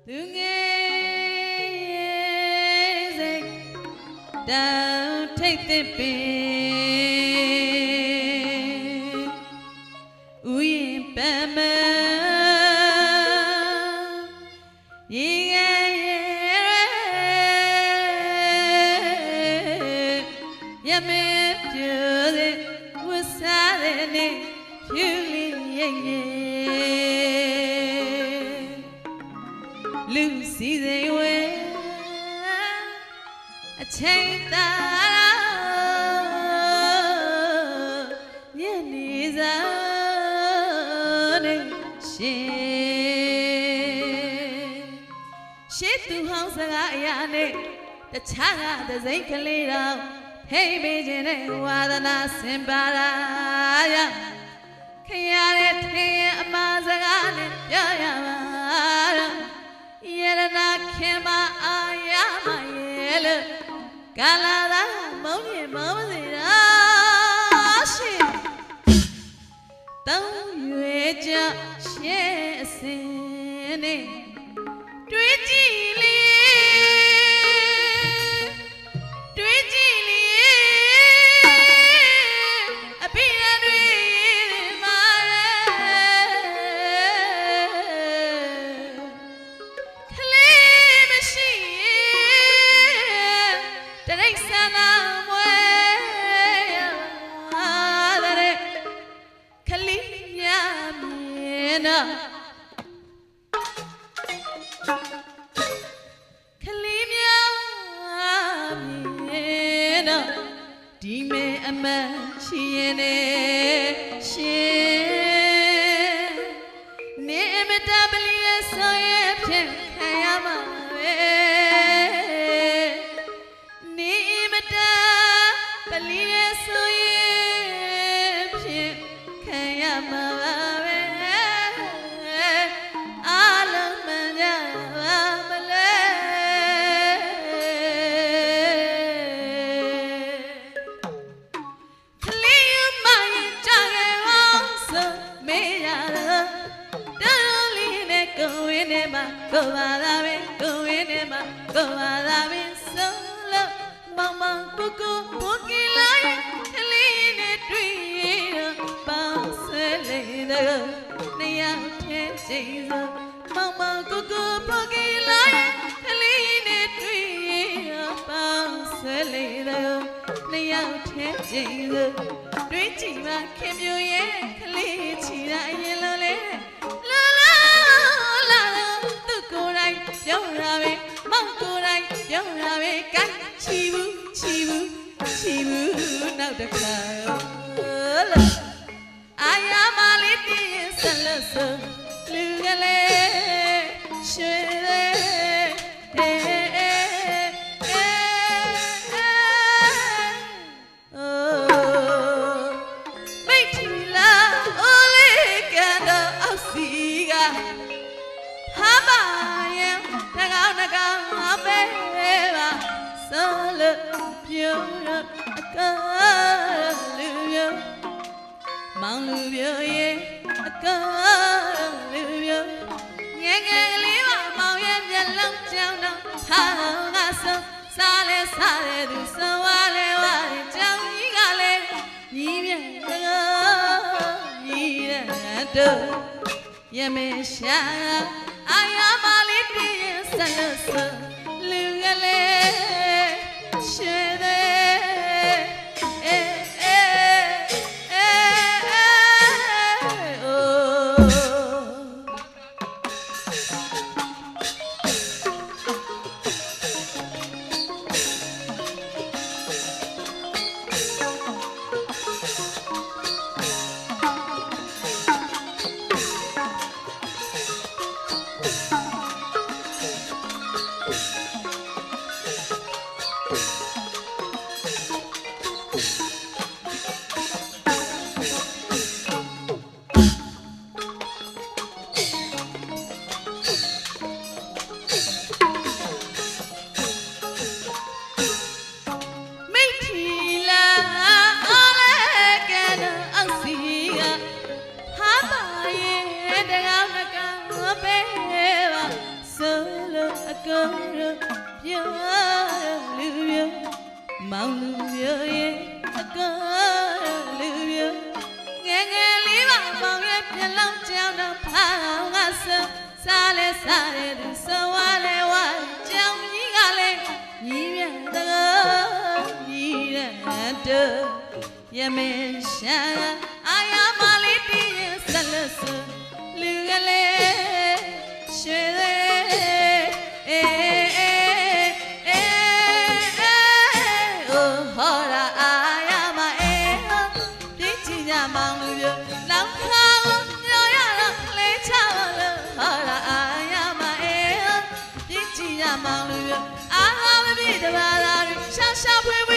သူငယ်စိတ်တောင်ထိတ်သစ်ပင်ဥယျာဉ်ပန်းမရေငယ်ရမေပြိုစေဝတ်စားတဲ့နေ့ဖြူလေးရဲ့လူစီစိမ်ဝဲအချိန်သာညနေစာနဲ့ရှေ့သူဟောင်းစကားအရာနဲ့တခြားကသစိတ်ကလေးတော့ထိပ်ပေးခြင်းနဲ့ဝါဒနာစင်ပါလာရခရတဲ့ထင်ရအမှားစကားနဲ့ပြောရမှာယရနာခင်မအာရမရဲ့လို့ကာလာသာမုံမြင်မောစီရာရှိတောင်းရွေကြရှဲအစင်းနဲ့တွေးကြည့်လေတွေးကြည့်လေအပိရတွေမာခလေးမရှိတရိတ်ဆန္ဒမွေရတဲ့ခလေးများမြင်တော့ခလေးများမြင်တော့ဒီမဲအမတ်ရှိရင်ရှင်နေမတပလီရဲ့ဆိုရဲ့ဖြင့်ခံရမှာပဲနေမတပလီရဲ့ဆိုရဲ့ဖြင့်ခံရမှာပဲအားလုံးမှန်ကြပါမလဲခလေးရမရင်ကြခဲ့အောင်ဆိုမေးရတော့တောင်းလေးနဲ့ကိုဝင်းနဲ့မှာကိုပါသာပဲကိုဝင်းနဲ့မှာကိုပါသာပဲဆိုလို့မောင်မောင်ကိုကိုဘုကီလာရဲ့ခလေးနဲ့တွေ့တော့ပေါင်းဆွဲလေတော့နှစ်ယောက်ထဲချိန်စုံမောင်မောင်ကိုကိုဘုကီလာရဲ့ခလေးနဲ့တွေ့တော့ပေါင်းဆွဲလေတော့နှစ်ယောက်ထဲချိန်စုံတွေးကြည့်မှခင်ပြိုရဲ့ခလေးချီတာအရင်လုံးလေလာလာလာသူကိုယ်တိုင်ပြောတာပဲမောင်ကိုယ်တိုင်ပြောတာပဲကိုင်းချီဘူးချီဘူးချီဘူးနောက်တစ်ခါလာအာရမလေးတည်ရင်ဆက်လို့ဆိုလူကလေးရွှေမောင်လူပြိုရဲ့အကားလူပြိုငယ်ငယ်လေးပါမောင်ရဲ့မျက်လုံးကြောင်တော့ထားငါဆုံးစားလဲစားတဲ့သူဆုံးဝါလဲဝါတဲ့ကြောင်ကြီးကလည်းညီးမြတ်ညီးတဲ့တို့ရမေရှာအာရမလေးတည်ရင်ဆက်လို့ဆိုလူကလေးရှေ့တဲ့ ကောပြောလူပြောမောင်လူပြောရဲ့အကောလူပြောငယ်ငယ်လေးပါမောင်ရဲ့ပြလုံးကြောင်တော့ဖာငါစားလဲစားတယ်သူဆိုဝါလဲဝါကြောင်ကြီးကလည်းညီရတဲ့ညီရတဲ့ရမင်းရှာအာရမလေးတည်ရဆက်လို့ဆိုလူကလေးရွှေလေးအေးအေးအေးအိုးဟောရာအာရမအေးပြည့်ချင်ကြမောင်လူပြလောက်ခါပြောရတော့လေးချလို့ဟောရာအာရမအေးပြည့်ချင်ကြမောင်လူပြအားမပြည့်တပါးသာရှာရှာဖွေ